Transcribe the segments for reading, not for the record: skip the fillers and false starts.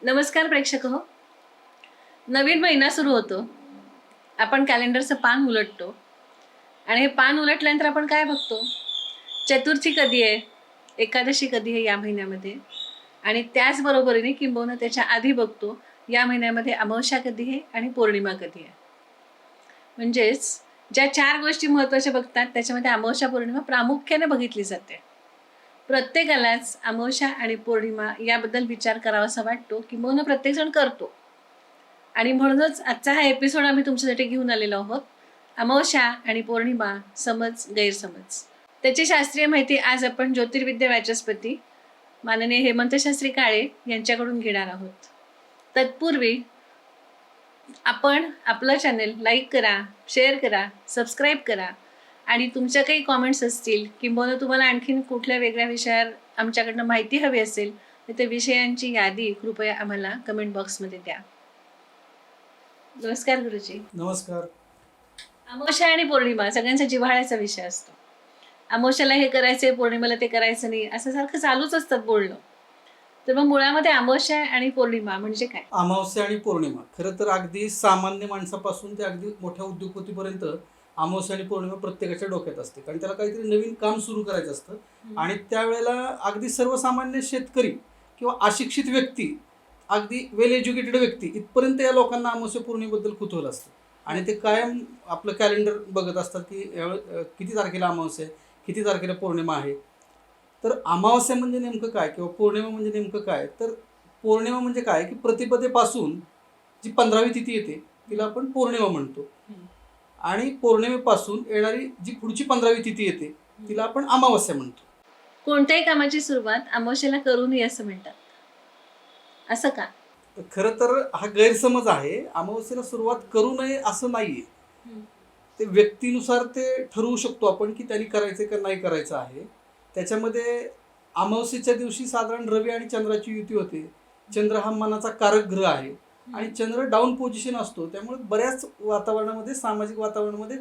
नमस्कार प्रेक्षक हो. नवीन महिना सुरू होतो. आपण कॅलेंडरचं पान उलटतो आणि हे पान उलटल्यानंतर आपण काय बघतो? चतुर्थी कधी आहे, एकादशी कधी आहे या महिन्यामध्ये, आणि त्याचबरोबरीने किंबहुना त्याच्या आधी बघतो या महिन्यामध्ये अमावस्या कधी आहे आणि पौर्णिमा कधी आहे. म्हणजेच ज्या 4 गोष्टी महत्त्वाच्या बघतात त्याच्यामध्ये अमावस्या पौर्णिमा प्रामुख्याने बघितली जाते. प्रत्येकालाच अमावस्या आणि पौर्णिमा याबद्दल विचार करावासा वाटतो, किंबहुना प्रत्येकजण करतो. आणि म्हणूनच आजचा हा एपिसोड आम्ही तुमच्यासाठी घेऊन आलेलो आहोत. अमावस्या आणि पौर्णिमा, समज गैरसमज. त्याची शास्त्रीय माहिती आज आपण ज्योतिर्विद्या वाचस्पती माननीय हेमंत शास्त्री काळे यांच्याकडून घेणार आहोत. तत्पूर्वी आपण आपलं चॅनल लाईक करा, शेअर करा, सबस्क्राईब करा आणि तुमच्या काही कॉमेंट्स असतील किंबहुना तुम्हाला आणखीन कुठल्या वेगळ्या विषयावर आमच्याकडनं माहिती हवी असेल तर त्या विषयांची यादी कृपया आम्हाला कमेंट बॉक्समध्ये द्या. नमस्कार गुरुजी. नमस्कार. अमावस्या आणि पौर्णिमा सगळ्यांचा जिव्हाळ्याचा विषय असतो. अमावस्याला हे करायचंय, पौर्णिमेला ते करायचं नाही, असं सारखं चालूच असतात बोलणं. तर मग मुळामध्ये अमावस्या आणि पौर्णिमा म्हणजे काय? अमावस्या आणि पौर्णिमा खरं तर अगदी सामान्य माणसापासून ते अगदी मोठ्या उद्योगपतीपर्यंत अमावस्या आणि पौर्णिमा प्रत्येकाच्या डोक्यात असते, कारण त्याला काहीतरी नवीन काम सुरू करायचं असतं. आणि त्यावेळेला अगदी सर्वसामान्य शेतकरी किंवा अशिक्षित व्यक्ती, अगदी वेल एज्युकेटेड व्यक्ती इथपर्यंत या लोकांना अमावस्या पौर्णिमेबद्दल कुतूहल असतं. आणि ते कायम आपलं कॅलेंडर बघत असतात की किती तारखेला अमावस्या आहे, किती तारखेला पौर्णिमा आहे. तर अमावस्या म्हणजे नेमकं काय किंवा पौर्णिमा म्हणजे नेमकं काय? तर पौर्णिमा म्हणजे काय की प्रतिपदेपासून जी 15वी तिथी येते तिला आपण पौर्णिमा म्हणतो. आणि पौर्णिमेपासून येणारी जी पुढची 15वी तिथी येते तिला आपण अमावस्या म्हणतो. कोणत्याही कामाची सुरुवात अमावस्येला करू नये असं म्हणतात, असं का? तर खरं तर हा गैरसमज आहे. अमावस्येला सुरुवात करू नये असं नाहीये. ते व्यक्तीनुसार ते ठरवू शकतो आपण की त्यांनी करायचं का नाही करायचं आहे. त्याच्यामध्ये अमावस्येच्या दिवशी साधारण रवी आणि चंद्राची युती होते. चंद्र हा मनाचा कारक ग्रह आहे आणि चंद्र डाऊन पोझिशन असतो. त्यामुळे बऱ्याच वातावरणामध्ये, सामाजिक वातावरणामध्ये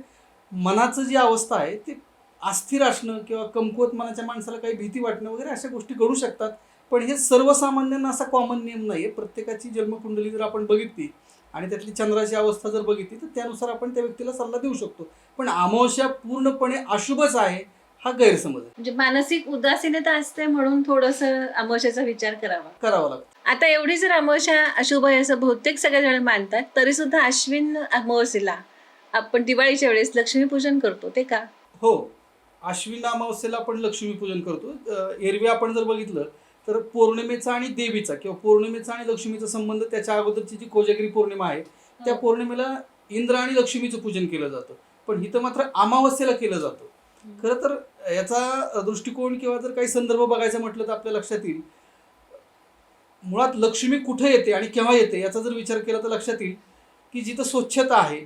मनाचं जी अवस्था आहे ते अस्थिर असणं किंवा कमकुवत मनाच्या माणसाला काही भीती वाटणं वगैरे अशा गोष्टी घडू शकतात. पण हे सर्वसामान्यांना असा कॉमन नियम नाही आहे. प्रत्येकाची जन्मकुंडली जर आपण बघितली आणि त्यातली चंद्राची अवस्था जर बघितली तर त्यानुसार आपण त्या व्यक्तीला सल्ला देऊ शकतो. पण अमावस्या पूर्णपणे अशुभच आहे हा गैरसमज आहे. म्हणजे मानसिक उदासीनता असते म्हणून थोडंसं अमावस्याचा विचार करावा लागतो. आता एवढी जर अमावस्या अशुभ आहे असं बहुतेक सगळेजण मानतात, तरी सुद्धा अश्विन अमावस्येला आपण दिवाळीच्या वेळेस लक्ष्मीपूजन करतो, ते का? हो, अश्विन अमावस्येला आपण लक्ष्मीपूजन करतो. एरवी आपण जर बघितलं तर पौर्णिमेचा आणि देवीचा किंवा पौर्णिमेचा आणि लक्ष्मीचा संबंध, त्याच्या अगोदरची जी कोजागिरी पौर्णिमा आहे त्या पौर्णिमेला इंद्र आणि लक्ष्मीचं पूजन केलं जातं. पण इथं मात्र अमावस्येला केलं जातं. खरं तर याचा दृष्टिकोन किंवा जर काही संदर्भ बघायचा म्हटलं तर आपल्या लक्षात येईल, मुळात लक्ष्मी कुठे येते आणि केव्हा येते याचा जर विचार केला तर लक्षात येईल की जिथं स्वच्छता आहे,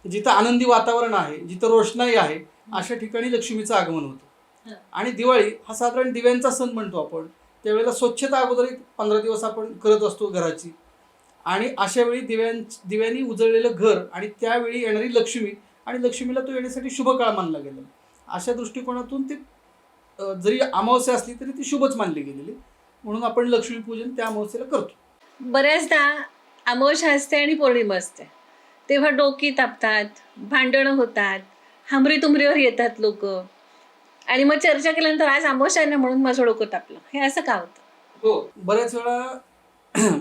जिथं आनंदी वातावरण आहे, जिथं रोषणाई आहे, अशा ठिकाणी लक्ष्मीचं आगमन होतं. आणि दिवाळी हा साधारण दिव्यांचा सण म्हणतो आपण. त्यावेळेला स्वच्छता अगोदर एक 15 दिवस आपण करत असतो घराची. आणि अशा वेळी दिव्यांनी उजळलेलं घर आणि त्यावेळी येणारी लक्ष्मी, आणि लक्ष्मीला तो येण्यासाठी शुभ काळ मानला गेला. अशा दृष्टिकोनातून ते जरी अमावस्या असली तरी ती शुभच मानली गेलेली, म्हणून आपण लक्ष्मीपूजन त्या अमावस्येला करतो. बऱ्याचदा अमावस्या असते आणि पौर्णिमा असते तेव्हा डोकी तापतात, भांडणं होतात, हमरीतुमरीवर येतात लोक, आणि मग चर्चा केल्यानंतर आज अमावस्या आहे म्हणून माझं डोकं तापलं, हे असं का होतं? हो, बऱ्याच वेळा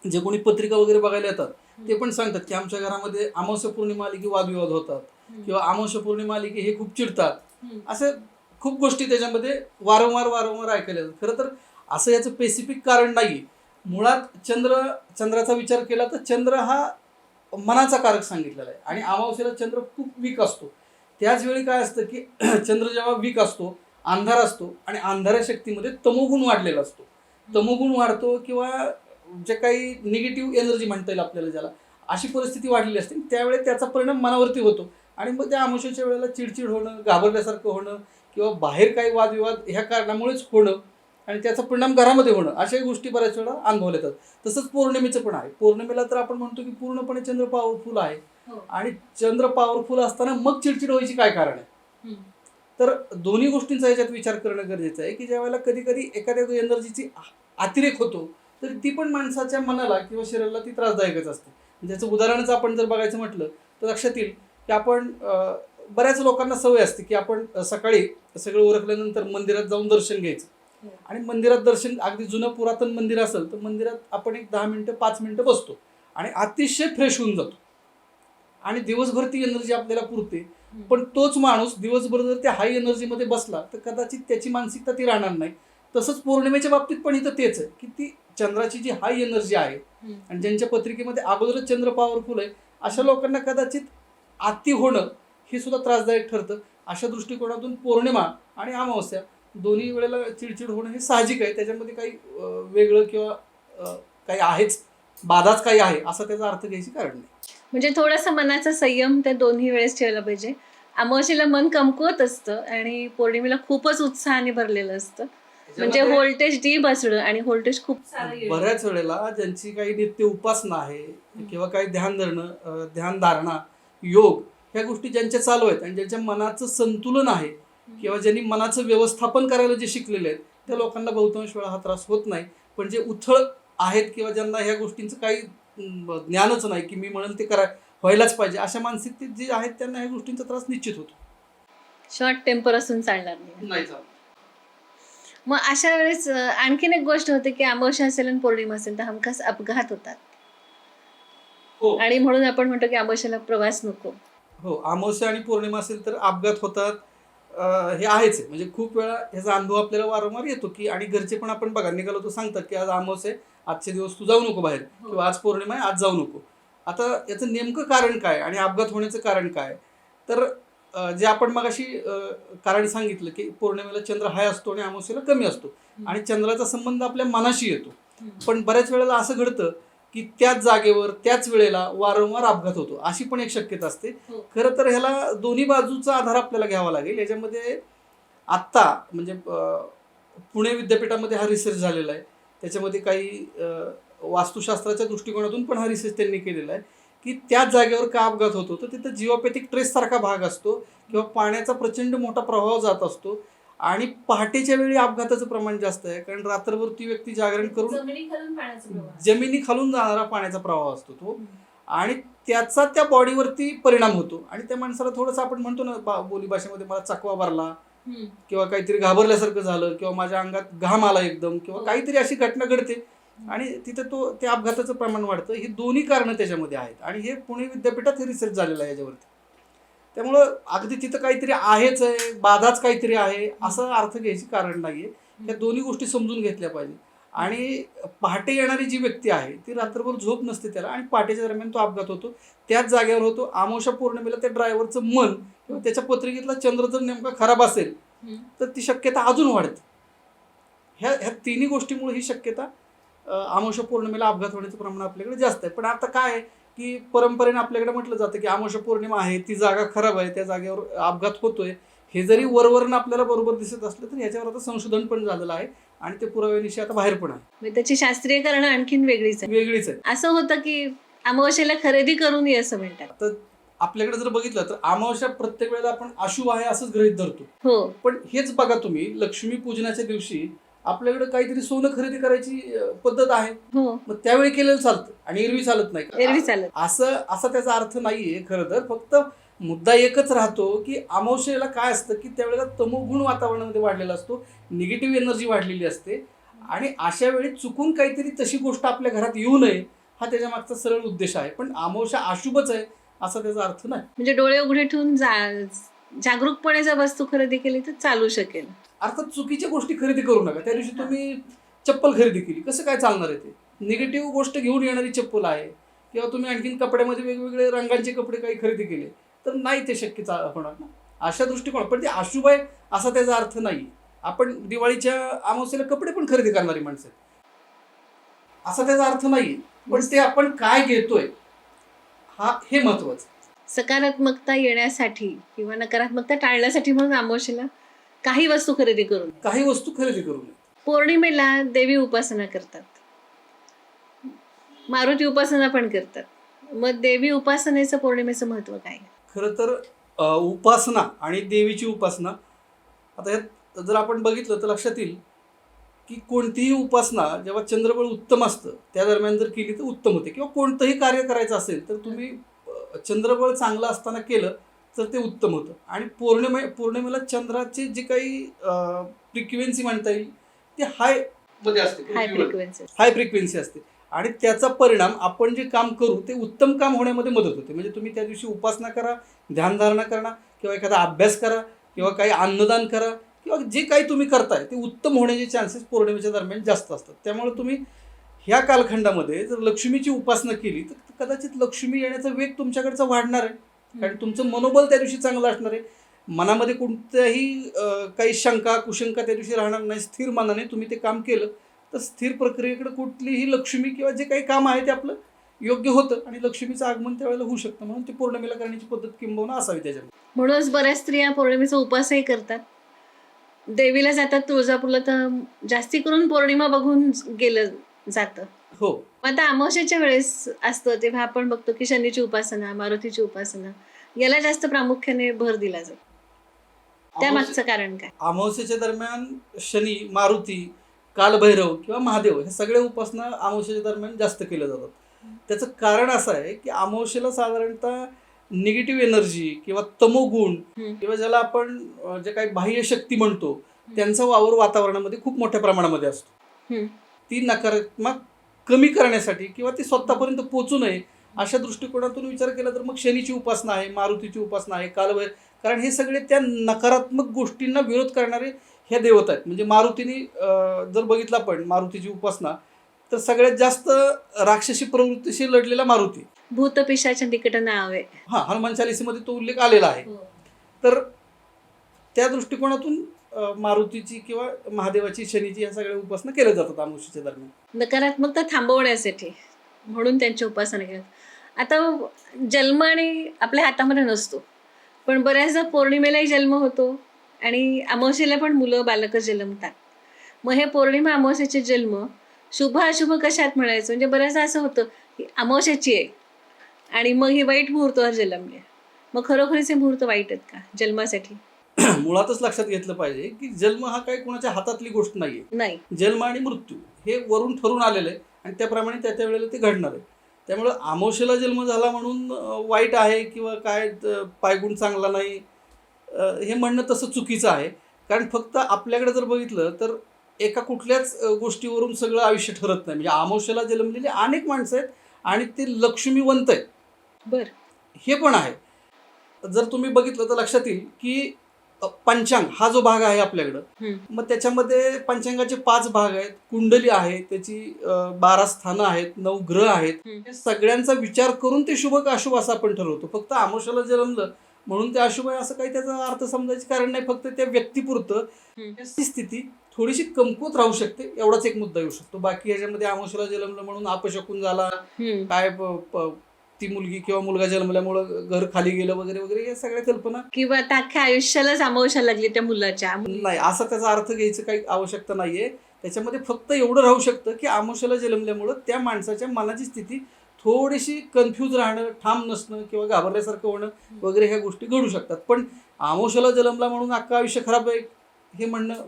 जे कोणी पत्रिका वगैरे बघायला येतात ते पण सांगतात की आमच्या घरामध्ये अमावस्या पौर्णिमा आली की वादविवाद होतात किंवा अमावस्या पौर्णिमा आली की हे खूप चिडतात. असं खूप गोष्टी त्याच्यामध्ये वारंवार ऐकायला येतात. खरं तर असं याचं स्पेसिफिक कारण नाही. मुळात चंद्राचा विचार केला तर चंद्र हा मनाचा कारक सांगितलेला आहे आणि अमावस्येला चंद्र खूप वीक असतो. त्याच वेळी काय असतं की चंद्र जेव्हा वीक असतो, अंधार असतो आणि अंधाऱ्या शक्तीमध्ये तमोगुण वाढलेला असतो. तमोगुण वाढतो किंवा जे काही निगेटिव्ह एनर्जी म्हणता येईल आपल्याला, ज्याला अशी परिस्थिती वाढलेली असते, त्यावेळेस त्याचा परिणाम मनावरती होतो. आणि मग त्या अमावस्येच्या वेळेला चिडचिड होणं, घाबरल्यासारखं होणं किंवा बाहेर काही वादविवाद ह्या कारणामुळेच होणं आणि त्याचा परिणाम घरामध्ये होणं, अशाही गोष्टी बऱ्याच वेळा अनुभवल्या येतात. तसंच पौर्णिमेचं पण आहे. पौर्णिमेला तर आपण म्हणतो की पूर्णपणे चंद्र पॉवरफुल आहे आणि चंद्र पॉवरफुल असताना मग चिडचिड व्हायची काय कारण आहे? तर दोन्ही गोष्टींचा याच्यात विचार करणं गरजेचं आहे की ज्यावेळेला कधी कधी एखाद्या एनर्जीची अतिरेक होतो तर ती पण माणसाच्या मनाला किंवा शरीराला ती त्रासदायकच असते. त्याचं उदाहरणच आपण जर बघायचं म्हटलं तर लक्षात येईल की आपण बऱ्याच लोकांना सवय असते की आपण सकाळी सगळं उरकल्यानंतर मंदिरात जाऊन दर्शन घ्यायचं. आणि मंदिरात दर्शन अगदी जुनं पुरातन मंदिर असेल तर मंदिरात आपण एक 10 मिनिटं 5 मिनिटं बसतो आणि अतिशय फ्रेश होऊन जातो आणि दिवसभर ती एनर्जी आपल्याला पुरते. पण तोच माणूस दिवसभर जर त्या हाय एनर्जीमध्ये बसला तर कदाचित त्याची मानसिकता ती राहणार नाही. तसंच पौर्णिमेच्या बाबतीत पण इथं तेच आहे की ती चंद्राची जी हाय एनर्जी आहे आणि ज्यांच्या पत्रिकेमध्ये अगोदरच चंद्र पॉवरफुल आहे अशा लोकांना कदाचित अति होणं हे सुद्धा त्रासदायक ठरतं. अशा दृष्टिकोनातून पौर्णिमा आणि अमावस्या दोन्ही वेळेला चिडचिड होणं हे साहजिक आहे. त्याच्यामध्ये काही वेगळं किंवा काही आहेच, बाधाच काही आहे असा त्याचा अर्थ घ्यायची कारण नाही. म्हणजे थोडासा मनाचा संयम त्या दोन्ही वेळेस ठेवला पाहिजे. अमावस्येला मन कमकुवत असतं आणि पौर्णिमेला खूपच उत्साहाने भरलेलं असतं. म्हणजे व्होल्टेज डीप असणं आणि व्होल्टेज खूप बऱ्याच वेळेला ज्यांची काही नित्य उपासना आहे किंवा काही ध्यानधारणा योग ह्या गोष्टी ज्यांच्या चालू आहेत आणि ज्यांच्या मनाचं संतुलन आहे किंवा ज्यांनी मनाचं व्यवस्थापन करायला जे शिकलेले आहेत त्या लोकांना बहुतांश वेळा हा त्रास होत नाही. पण जे उथळ आहेत किंवा ज्यांना ह्या गोष्टींचं काही ज्ञानच नाही की मी म्हणेल ते व्हायलाच पाहिजे अशा मानसिकतेत जे आहेत त्यांना ह्या गोष्टींचा त्रास निश्चित होतो. शॉर्ट टेम्पर असून चालणार नाही. मग अशा वेळेस आणखीन एक गोष्ट होते की अमावस्या असेल आणि पौर्णिमा असेल तर हमखास अपघात होतात. हो. आणि म्हणून आपण म्हणतो की अमावस्येला प्रवास नको. हो, अमावस्या आणि पौर्णिमा असेल तर अपघात होतात. हे आहेच आहे. म्हणजे खूप वेळा ह्याचा अनुभव आपल्याला वारंवार येतो की आणि घरचे पण आपण बघा निघालो तर सांगतात की आज अमावस्या आहे, आजचे दिवस तू जाऊ नको बाहेर किंवा आज पौर्णिमा आहे आज जाऊ नको. आता याचं नेमकं कारण काय आणि अपघात होण्याचं कारण काय तर जे आपण मगाशी कारण सांगितलं की पौर्णिमेला चंद्र हाय असतो आणि अमावस्येला कमी असतो आणि चंद्राचा संबंध आपल्या मनाशी येतो. पण बऱ्याच वेळेला असं घडतं की त्याच जागेवर त्याच वेळेला वारंवार अपघात होतो अशी पण एक शक्यता असते. खरं तर ह्याला दोन्ही बाजूचा आधार आपल्याला घ्यावा लागेल. याच्यामध्ये आत्ता म्हणजे पुणे विद्यापीठामध्ये हा रिसर्च झालेला आहे. त्याच्यामध्ये काही वास्तुशास्त्राच्या दृष्टिकोनातून पण हा रिसर्च त्यांनी केलेला आहे की त्याच जागेवर का अपघात होतो तर तिथं जिओपॅथिक ट्रेस सारखा भाग असतो किंवा पाण्याचा प्रचंड मोठा प्रभाव जात असतो आणि पहाटेच्या वेळी अपघाताचं प्रमाण जास्त आहे कारण रात्रभर ती व्यक्ती जागरण करून जमिनी खालून जाणारा पाण्याचा प्रवाह असतो तो आणि त्याचा त्या बॉडीवरती परिणाम होतो आणि त्या माणसाला थोडंसं आपण म्हणतो ना बोली भाषेमध्ये मला चकवा भरला किंवा काहीतरी घाबरल्यासारखं झालं किंवा माझ्या अंगात घाम आला एकदम किंवा काहीतरी अशी घटना घडते आणि तिथं त्या अपघाताचं प्रमाण वाढतं. ही दोन्ही कारणं त्याच्यामध्ये आहेत आणि हे पुणे विद्यापीठात हे रिसर्च झालेलं आहे याच्यावरती. त्यामुळं अगदी तिथं काहीतरी आहेच आहे बाधाच काहीतरी आहे असं अर्थ घ्यायची कारण नाहीये. या दोन्ही गोष्टी समजून घेतल्या पाहिजे आणि पहाटे येणारी जी व्यक्ती आहे ती रात्रभर झोप नसते त्याला आणि पहाटेच्या दरम्यान तो अपघात होतो त्याच जागेवर होतो. अमावस्या पौर्णिमेला त्या ड्रायव्हरचं मन किंवा त्याच्या पत्रिकेतला चंद्र जर नेमका खराब असेल तर ती शक्यता अजून वाढते. ह्या तिन्ही गोष्टीमुळे ही शक्यता अमावस्या पौर्णिमेला अपघात होण्याचं प्रमाण आपल्याकडे जास्त आहे. पण आता काय की परंपरेने आपल्याकडे म्हटलं जातं की अमावस्या पौर्णिमा आहे ती जागा खराब आहे त्या जागेवर अपघात होतोय. हे जरी वरवरनं आपल्याला बरोबर दिसत असलं तर याच्यावर आता संशोधन पण झालेलं आहे आणि ते पुराव्यानिशी आता बाहेर पण आहे. त्याची शास्त्रीय कारण आणखीन वेगळीच आहे. असं होतं की अमावस्येला खरेदी करून ये असं म्हणतात. तर आपल्याकडे जर बघितलं तर अमावस्या प्रत्येक वेळेला आपण अशुभ आहे असंच गृहीत धरतो. हो. पण हेच बघा तुम्ही लक्ष्मी पूजनाच्या दिवशी आपल्याकडे काहीतरी सोनं खरेदी करायची पद्धत आहे. मग त्यावेळी केलेलं चालतं आणि एरवी चालत नाही असं त्याचा अर्थ नाहीये. खरं तर फक्त मुद्दा एकच राहतो की अमावस्येला काय असतं की त्यावेळेला तमोगुण वातावरणामध्ये वाढलेला असतो, निगेटिव्ह एनर्जी वाढलेली असते आणि अशा वेळी चुकून काहीतरी तशी गोष्ट आपल्या घरात येऊ नये हा त्याच्या मागचा सरळ उद्देश आहे. पण अमावस्या अशुभच आहे असा त्याचा अर्थ नाही. म्हणजे डोळे उघडे ठेवून जागरूकपणे जर वस्तू खरेदी केली तर चालू शकेल. अर्थात चुकीच्या गोष्टी खरेदी करू नका. त्या दिवशी तुम्ही चप्पल खरेदी केली कसं काय चालणार आहे? ते निगेटिव्ह गोष्ट घेऊन येणारी चप्पल आहे किंवा तुम्ही आणखीन कपड्यामध्ये वेगवेगळे रंगांचे कपडे काही खरेदी केले तर नाही ते शक्य होणार ना अशा दृष्टिकोन. पण ते अशुभ आहे असा त्याचा अर्थ नाही. आपण दिवाळीच्या अमावस्येला कपडे पण खरेदी करणारी माणसं असा त्याचा अर्थ नाही. पण ते आपण काय घेतोय हे महत्वाचं. सकारात्मकता येण्यासाठी किंवा नकारात्मकता टाळण्यासाठी म्हणून अमावस्येला काही वस्तू खरेदी करू नये. पौर्णिमेला देवी उपासना करतात, मारुती उपासना पण करतात. मग देवी उपासनेचं पौर्णिमेचं महत्व काय? खरं तर उपासना आणि देवीची उपासना आता यात जर आपण बघितलं तर लक्षात येईल की कोणतीही उपासना जेव्हा चंद्रबळ उत्तम असतं त्या दरम्यान जर केली तर उत्तम होते, किंवा कोणतंही कार्य करायचं असेल तर तुम्ही चंद्रबळ चांगलं असताना केलं तर ते उत्तम होतं. आणि पौर्णिमेला चंद्राची जी काही फ्रिक्वेन्सी म्हणता येईल ती हाय मध्ये असते, हाय फ्रिक्वेन्सी. हाय फ्रिक्वेन्सी असते. आणि त्याचा परिणाम आपण जे काम करू ते उत्तम काम होण्यामध्ये मदत होते. म्हणजे तुम्ही त्या दिवशी उपासना करा, ध्यानधारणा करा, किंवा एखादा अभ्यास करा, किंवा काही अन्नदान करा, किंवा जे काही तुम्ही करताय ते उत्तम होण्याचे चान्सेस पौर्णिमेच्या दरम्यान जास्त असतात. त्यामुळे तुम्ही ह्या कालखंडामध्ये जर लक्ष्मीची उपासना केली तर कदाचित लक्ष्मी येण्याचा वेग तुमच्याकडचा वाढणार आहे, कारण तुमचं मनोबल त्या दिवशी चांगलं असणार आहे. मनामध्ये कोणत्याही काही शंका कुशंका त्या दिवशी राहणार नाही. स्थिर मनाने तुम्ही ते काम केलं तर स्थिर प्रक्रियेकडे कुठलीही लक्ष्मी किंवा जे काही काम आहे ते आपलं योग्य होतं आणि लक्ष्मीचं आगमन त्यावेळेला होऊ शकतं. म्हणून ते पौर्णिमेला करण्याची पद्धत किंबहुना असावी त्याच्यामध्ये. म्हणूनच बऱ्याच स्त्रिया पौर्णिमेचा उपवासही करतात, देवीला जातात तुळजापूरला, तर जास्ती करून पौर्णिमा बघून गेलं जातं. हो, मग आता अमावस्येच्या वेळेस असतं तेव्हा आपण बघतो की शनीची उपासना, मारुतीची उपासना याला जास्त प्रामुख्याने भर दिला जातो. त्या मागचं कारण काय? अमावस्येच्या दरम्यान शनी, मारुती, कालभैरव किंवा महादेव हे सगळे उपासना अमावस्येच्या दरम्यान जास्त केल्या जातात. त्याचं कारण असं आहे की अमावस्येला साधारणतः निगेटिव्ह एनर्जी किंवा तमोगुण किंवा ज्याला आपण जे काही बाह्य शक्ती म्हणतो त्यांचा वावर वातावरणामध्ये खूप मोठ्या प्रमाणामध्ये असतो. ती नकारात्मक कमी करण्यासाठी किंवा ती स्वतःपर्यंत पोहोचू नये अशा दृष्टिकोनातून विचार केला तर मग शनीची उपासना आहे, मारुतीची उपासना आहे, कालभैरव, कारण हे सगळे त्या नकारात्मक गोष्टींना विरोध करणारे ह्या देवता आहेत. म्हणजे मारुतीने जर बघितलं आपण मारुतीची उपासना तर सगळ्यात जास्त राक्षसी प्रवृत्तीशी लढलेला मारुती. भूत पिशाच्या निकट नावे. हनुमान चालीसेमध्ये तो उल्लेख आलेला आहे. तर त्या दृष्टिकोनातून मारुतीची किंवा महादेवाची, शनीची या सगळ्या उपासना केल्या जातात अमावस्येच्या दरम्यान. नकारात्मकता थांबवण्यासाठी म्हणून त्यांची उपासना केली. आता जन्म आणि आपल्या हातामध्ये नसतो, पण बऱ्याचदा पौर्णिमेलाही जन्म होतो आणि अमावस्येला पण मुलं बालकं जन्मतात. मग हे पौर्णिमा अमावस्येचे जन्म शुभ अशुभ कशात म्हणायचं? म्हणजे बऱ्याचदा असं होतं की अमावस्येची आहे आणि मग ही वाईट मुहूर्तावर जन्मली, मग खरोखरीचे मुहूर्त वाईट आहेत का जन्मासाठी? मुळातच लक्षात घेतलं पाहिजे की जन्म हा काही कोणाच्या हातातली गोष्ट नाहीये. नाही. जन्म आणि मृत्यू हे वरून ठरून आलेलं आहे आणि त्याप्रमाणे त्या वेळेला ते घडणार आहे. त्यामुळे अमावस्येला जन्म झाला म्हणून वाईट आहे किंवा काय पायगुण चांगला नाही हे म्हणणं तसं चुकीचं आहे. कारण फक्त आपल्याकडे जर बघितलं तर एका कुठल्याच गोष्टीवरून सगळं आयुष्य ठरत नाही. म्हणजे अमावस्येला जन्मलेले अनेक माणसं आहेत आणि ते लक्ष्मीवंत आहेत. बर, हे पण आहे. जर तुम्ही बघितलं तर लक्षात येईल की पंचांग हा जो भाग आहे आपल्याकडं, मग त्याच्यामध्ये पंचांगाचे 5 भाग आहेत, कुंडली आहे, त्याची 12 स्थानं आहेत, 9 ग्रह आहेत. या सगळ्यांचा विचार करून ते शुभ का अशुभ असं आपण ठरवतो. फक्त अमावस्येला जन्मलं म्हणून ते अशुभ आहे असं काही त्याचा अर्थ समजायचं कारण नाही. फक्त त्या व्यक्तीपुरतं त्याची स्थिती थोडीशी कमकुवत राहू शकते, एवढाच एक मुद्दा येऊ शकतो. बाकी ह्याच्यामध्ये अमावस्येला जन्मलं म्हणून अपशकुन झाला, काय ती मुलगी किंवा मुलगा जन्मल्यामुळं घर खाली गेलं वगैरे वगैरे या सगळ्या कल्पना, किंवा आता अख्ख्या आयुष्यालाच अमावस्या लागली त्या मुलाच्या, नाही असा त्याचा अर्थ घ्यायचं काही आवश्यकता नाहीये. त्याच्यामध्ये फक्त एवढं राहू शकतं की अमावस्येला जन्मल्यामुळं त्या माणसाच्या मनाची स्थिती थोडीशी कन्फ्यूज राहणं, ठाम नसणं किंवा घाबरल्यासारखं होणं वगैरे ह्या गोष्टी घडू शकतात. पण अमावस्येला जन्मला म्हणून अख्खं आयुष्य खराब आहे हे म्हणणं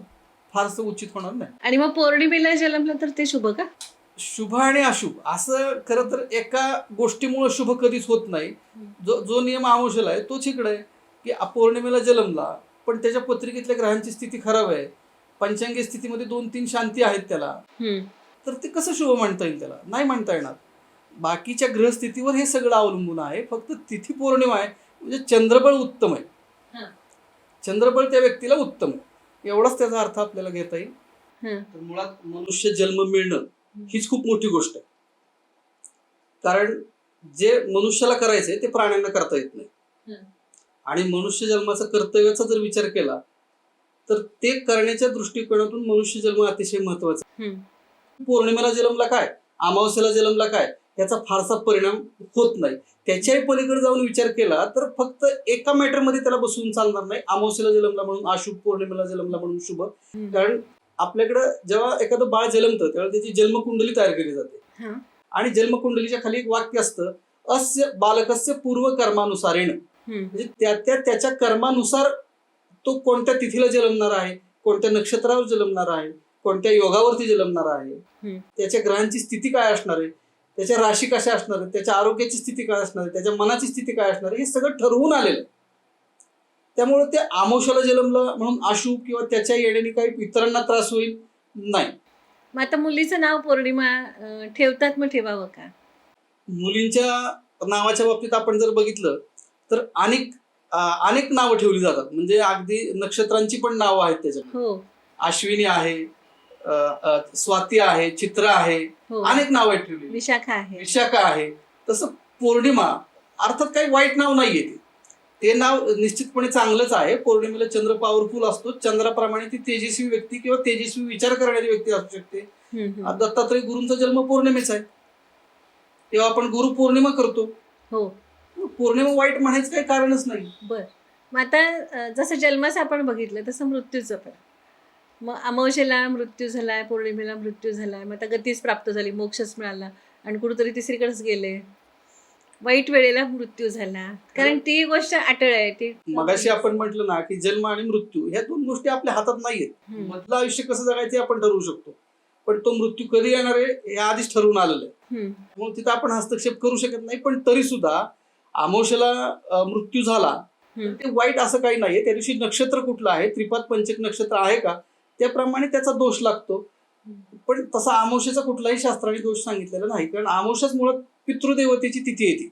फारसं उचित होणार नाही. आणि मग पौर्णिमेला जन्मलं तर ते शुभ का? शुभ आणि अशुभ असं खरं तर एका गोष्टीमुळे शुभ कधीच होत नाही. जो नियम अमावस्येला आहे तोच इकडे आहे की पौर्णिमेला जन्मला पण त्याच्या पत्रिकेतल्या ग्रहांची स्थिती खराब आहे, पंचांगी स्थितीमध्ये 2-3 शांती आहेत त्याला, तर ते कसं शुभ म्हणता येईल? त्याला नाही म्हणता येणार. बाकीच्या ग्रहस्थितीवर हे सगळं अवलंबून आहे. फक्त तिथी पौर्णिमा आहे म्हणजे चंद्रबळ उत्तम आहे, चंद्रबळ त्या व्यक्तीला उत्तम आहे, एवढाच त्याचा अर्थ आपल्याला घेता येईल. तर मुळात मनुष्य जन्म मिळणं हीच खूप मोठी गोष्ट आहे. कारण जे मनुष्याला करायचंय ते प्राण्यांना करता येत नाही. आणि मनुष्य जन्माचा कर्तव्याचा जर विचार केला तर ते करण्याच्या दृष्टिकोनातून मनुष्य जन्म अतिशय महत्वाचा. पौर्णिमेला जन्मला काय, अमावस्येला जन्मला काय याचा फारसा परिणाम होत नाही. त्याच्याही पलीकडे जाऊन विचार केला तर फक्त एका मॅटरमध्ये त्याला बसवून चालणार नाही. अमावस्येला जन्मला म्हणून अशुभ, पौर्णिमेला जन्मला म्हणून शुभ. कारण आपल्याकडं जेव्हा एखादं बाळ जन्मतं तेव्हा त्याची जन्मकुंडली तयार केली जाते आणि जन्मकुंडलीच्या खाली एक वाक्य असतं, अस्य बालकस्य पूर्व कर्मानुसारेण. म्हणजे त्याच्या कर्मानुसार तो कोणत्या तिथीला जन्मणार आहे, कोणत्या नक्षत्रावर जन्मणार आहे, कोणत्या योगावरती जन्मणार आहे, हम्म. त्याच्या ग्रहांची स्थिती काय असणार आहे, त्याच्या राशी कशा असणार आहे, त्याच्या आरोग्याची स्थिती काय असणार आहे, त्याच्या मनाची स्थिती काय असणार आहे, हे सगळं ठरवून आलेलं आहे. त्यामुळे ते आमोशाला जन्मलं म्हणून अशुभ किंवा त्याच्या येण्याने काही इतरांना त्रास होईल नाही. मग आता मुलीचं नाव पौर्णिमा ठेवतात, मग ठेवावं का? मुलींच्या नावाच्या बाबतीत आपण जर बघितलं तर अनेक नावं ठेवली जातात. म्हणजे अगदी नक्षत्रांची पण नावं आहेत त्याच्यात. हो अश्विनी आहे, स्वाती आहे, चित्रा आहे, हो. अनेक नावं आहेत ठेवली. विशाखा आहे. विशाखा आहे. तसं पौर्णिमा अर्थात काही वाईट नाव नाहीये ते नाव निश्चितपणे चांगलंच आहे. पौर्णिमेला चंद्र पॉवरफुल असतो. चंद्राप्रमाणे ती तेजस्वी व्यक्ती किंवा तेजस्वी विचार करणारी व्यक्ती असू शकते. दत्तात्रय गुरूंचा जन्म पौर्णिमेचा आहे, तेव्हा आपण गुरु पौर्णिमा करतो. हो, पौर्णिमा वाईट म्हणायचं काही कारणच नाही. बर. मग आता जसं जन्माचं आपण बघितलं तसं मृत्यूचं पण. मग अमावस्येला मृत्यू झालाय, पौर्णिमेला मृत्यू झालाय, मग आता गतीच प्राप्त झाली, मोक्षच मिळाला आणि कुठेतरी तिसरीकडेच गेले. वाईट वेळेला मृत्यू झाला, कारण ती गोष्ट अटळ आहे. ती मगाशी आपण म्हटलं ना की जन्म आणि मृत्यू ह्या दोन गोष्टी आपल्या हातात नाहीयेत. मधलं आयुष्य कसं जगायचं आपण ठरवू शकतो, पण तो मृत्यू कधी येणार आहे हे आधीच ठरवून आलेलं आहे. मग तिथं आपण हस्तक्षेप करू शकत नाही. पण तरी सुद्धा अमावस्येला मृत्यू झाला तर ते वाईट असं काही नाहीये. त्या दिवशी नक्षत्र कुठलं आहे, त्रिपाद पंचक नक्षत्र आहे का, त्याप्रमाणे त्याचा दोष लागतो. पण तसा अमावस्येचा कुठलाही शास्त्राने दोष सांगितलेला नाही, कारण अमावस्याच मुळात पितृदेवतेची तिथी येते.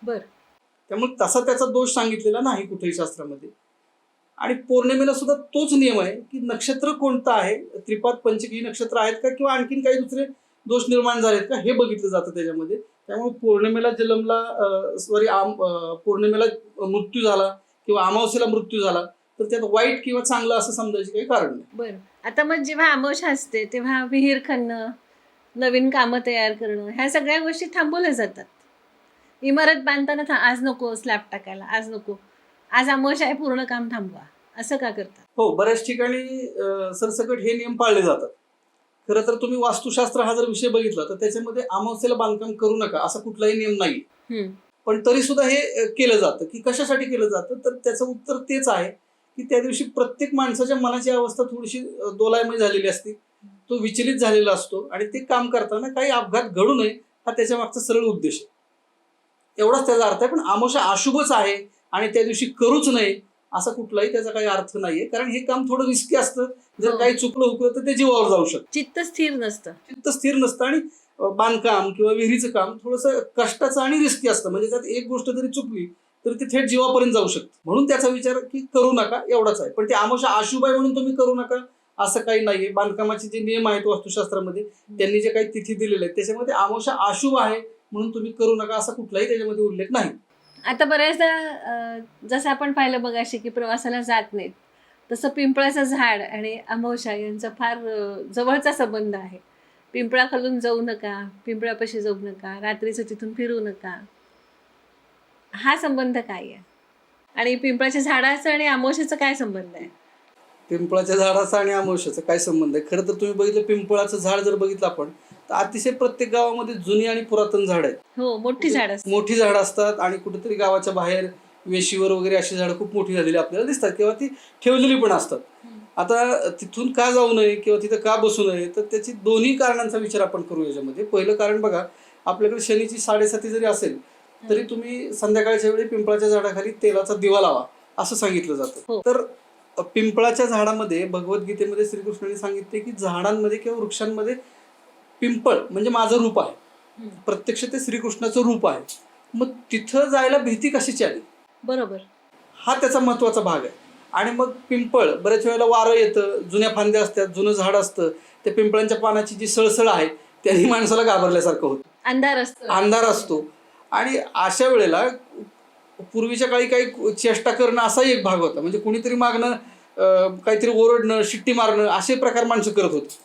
बर. त्यामुळे तसा त्याचा दोष सांगितलेला नाही कुठेही शास्त्रामध्ये. आणि पौर्णिमेला सुद्धा तोच नियम आहे की नक्षत्र कोणतं आहे, त्रिपाद पंचक ही नक्षत्र आहेत का किंवा आणखीन काही दुसरे दोष निर्माण झालेत का हे बघितलं जातं त्याच्यामध्ये. त्यामुळे पौर्णिमेला पौर्णिमेला मृत्यू झाला किंवा अमावस्येला मृत्यू झाला तर त्यात वाईट किंवा चांगलं असं समजायचे काही कारण नाही. बरं. आता मग जेव्हा अमावस्या असते तेव्हा विहीर खणणं, नवीन कामं तयार करणं, ह्या सगळ्या गोष्टी थांबवल्या जातात. इमारत बांधताना आज नको स्लॅब टाकायला, आज नको, आज अमावस्या आहे, पूर्ण काम थांबवा, असं का करतात? हो, बऱ्याच ठिकाणी सरसकट हे नियम पाळले जातात. खरं तर तुम्ही वास्तुशास्त्र हा जर विषय बघितला तर त्याच्यामध्ये अमावस्येला बांधकाम करू नका असा कुठलाही नियम नाही. पण तरी सुद्धा हे केलं जातं. की कशासाठी केलं जातं, तर त्याचं उत्तर तेच आहे की त्या दिवशी प्रत्येक माणसाच्या मनाची अवस्था थोडीशी दोलायमय झालेली असते, तो विचलित झालेला असतो आणि ते काम करताना काही अपघात घडू नये हा त्याच्या मागचा सरळ उद्देश आहे. एवढाच त्याचा अर्थ आहे. पण अमावस्या अशुभच आहे आणि त्या दिवशी करूच नये असा कुठलाही त्याचा काही अर्थ नाहीये, कारण हे काम थोडं रिस्की असतं. जर काही चुकलं हुकलं तर ते जीवावर जाऊ शकतं. चित्त स्थिर नसतं आणि बांधकाम किंवा विहिरीचं काम थोडंसं कष्टाचं आणि रिस्की असतं. म्हणजे त्यात एक गोष्ट जरी चुकली तर ती थेट जीवापर्यंत जाऊ शकते. म्हणून त्याचा विचार की करू नका एवढाच आहे. पण ते अमावस्या अशुभ आहे म्हणून तुम्ही करू नका असं काही नाहीये. बांधकामाचे जे नियम आहेत वास्तुशास्त्रामध्ये त्यांनी जे काही तिथी दिलेले आहेत त्याच्यामध्ये अमावस्या अशुभ आहे म्हणून तुम्ही करू नका असा कुठलाही त्याच्यामध्ये उल्लेख नाही. आता बऱ्याचदा जसं आपण पाहिलं बघाशी की प्रवासाला जात नाहीत, तसं पिंपळाचं झाड आणि अमावस्या यांचा फार जवळचा संबंध आहे. पिंपळाखालून जाऊ नका, पिंपळापाशी जाऊ नका, रात्रीचं तिथून फिरू नका, हा संबंध काय आहे? आणि पिंपळाच्या झाडाचा आणि अमावस्येचा काय संबंध आहे? पिंपळाच्या झाडाचा आणि अमावस्याचा काय संबंध आहे? खरं तर तुम्ही बघितलं पिंपळाचं झाड जर बघितलं आपण तर अतिशय प्रत्येक गावामध्ये जुनी आणि पुरातन झाड आहेत. हो, मोठी झाड असतात आणि कुठेतरी गावाच्या बाहेर वेशीवर वगैरे अशी झाडं खूप मोठी झालेली आपल्याला दिसतात किंवा ती ठेवलेली पण असतात. आता तिथून का जाऊ नये किंवा तिथं का बसू नये तर त्याची दोन्ही कारणांचा विचार आपण करू याच्यामध्ये. पहिलं कारण बघा, आपल्याकडे शनीची 7:30 जरी असेल तरी तुम्ही संध्याकाळच्या वेळी पिंपळाच्या झाडाखाली तेलाचा दिवा लावा असं सांगितलं जातं. तर पिंपळाच्या झाडामध्ये भगवद्गीतेमध्ये श्रीकृष्णाने सांगितले की झाडांमध्ये किंवा वृक्षांमध्ये पिंपळ म्हणजे माझं रूप आहे, प्रत्यक्ष ते श्रीकृष्णाचं रूप आहे. मग तिथं जायला भीती कशाची आली? बरोबर, हा त्याचा महत्वाचा भाग आहे. आणि मग पिंपळ बऱ्याच वेळेला वारं येतं, जुन्या फांद्या असतात, जुनं झाड असतं, त्या पिंपळांच्या पानाची जी सळसळ आहे त्याने माणसाला घाबरल्यासारखं होतं, अंधार असतो. आणि अशा वेळेला पूर्वीच्या काळी काही चेष्टा करणं असाही एक भाग होता. म्हणजे कुणीतरी मागणं, काहीतरी ओरडणं, शिट्टी मारणं असे प्रकार माणसं करत होते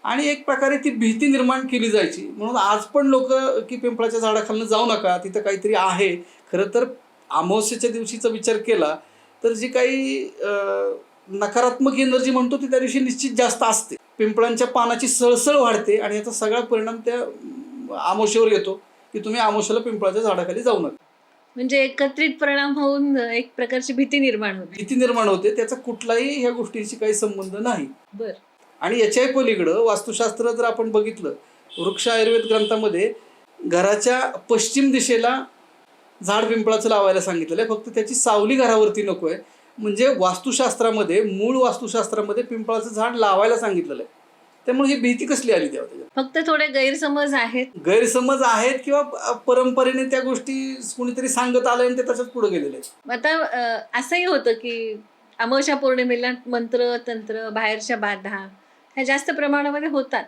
आणि एक प्रकारे ती भीती निर्माण केली जायची. म्हणून आज पण लोक की पिंपळाच्या झाडाखालनं जाऊ नका, तिथं काहीतरी आहे. खरं तर अमावस्येच्या दिवशीचा विचार केला तर जी काही नकारात्मक एनर्जी म्हणतो ती त्या दिवशी निश्चित जास्त असते. पिंपळांच्या पानाची सळसळ वाढते आणि याचा सगळा परिणाम त्या अमावस्येवर येतो की तुम्ही अमावस्येला पिंपळाच्या झाडाखाली जाऊ नका. म्हणजे एकत्रित परिणाम होऊन एक प्रकारची भीती निर्माण होते. त्याचा कुठलाही ह्या गोष्टींशी काही संबंध नाही. बर. आणि याच्याही पलीकडं वास्तुशास्त्र जर आपण बघितलं, वृक्ष आयुर्वेद ग्रंथामध्ये घराच्या पश्चिम दिशेला झाड पिंपळाचं लावायला सांगितलेलं आहे, फक्त त्याची सावली घरावरती नको आहे. म्हणजे वास्तुशास्त्रामध्ये, मूळ वास्तुशास्त्रामध्ये पिंपळाचं झाड लावायला सांगितलेलं आहे. त्यामुळे ही भीती कसली आली तेव्हा त्याच्यात? फक्त थोडे गैरसमज आहेत. गैरसमज आहेत किंवा परंपरेने त्या गोष्टी कुणीतरी सांगत आलं आणि ते त्याच्यात पुढे गेलेले आहेत. आता असंही होतं की अमावस्या पौर्णिमेला मंत्र तंत्र बाहेरच्या बाधा ह्या जास्त प्रमाणामध्ये होतात.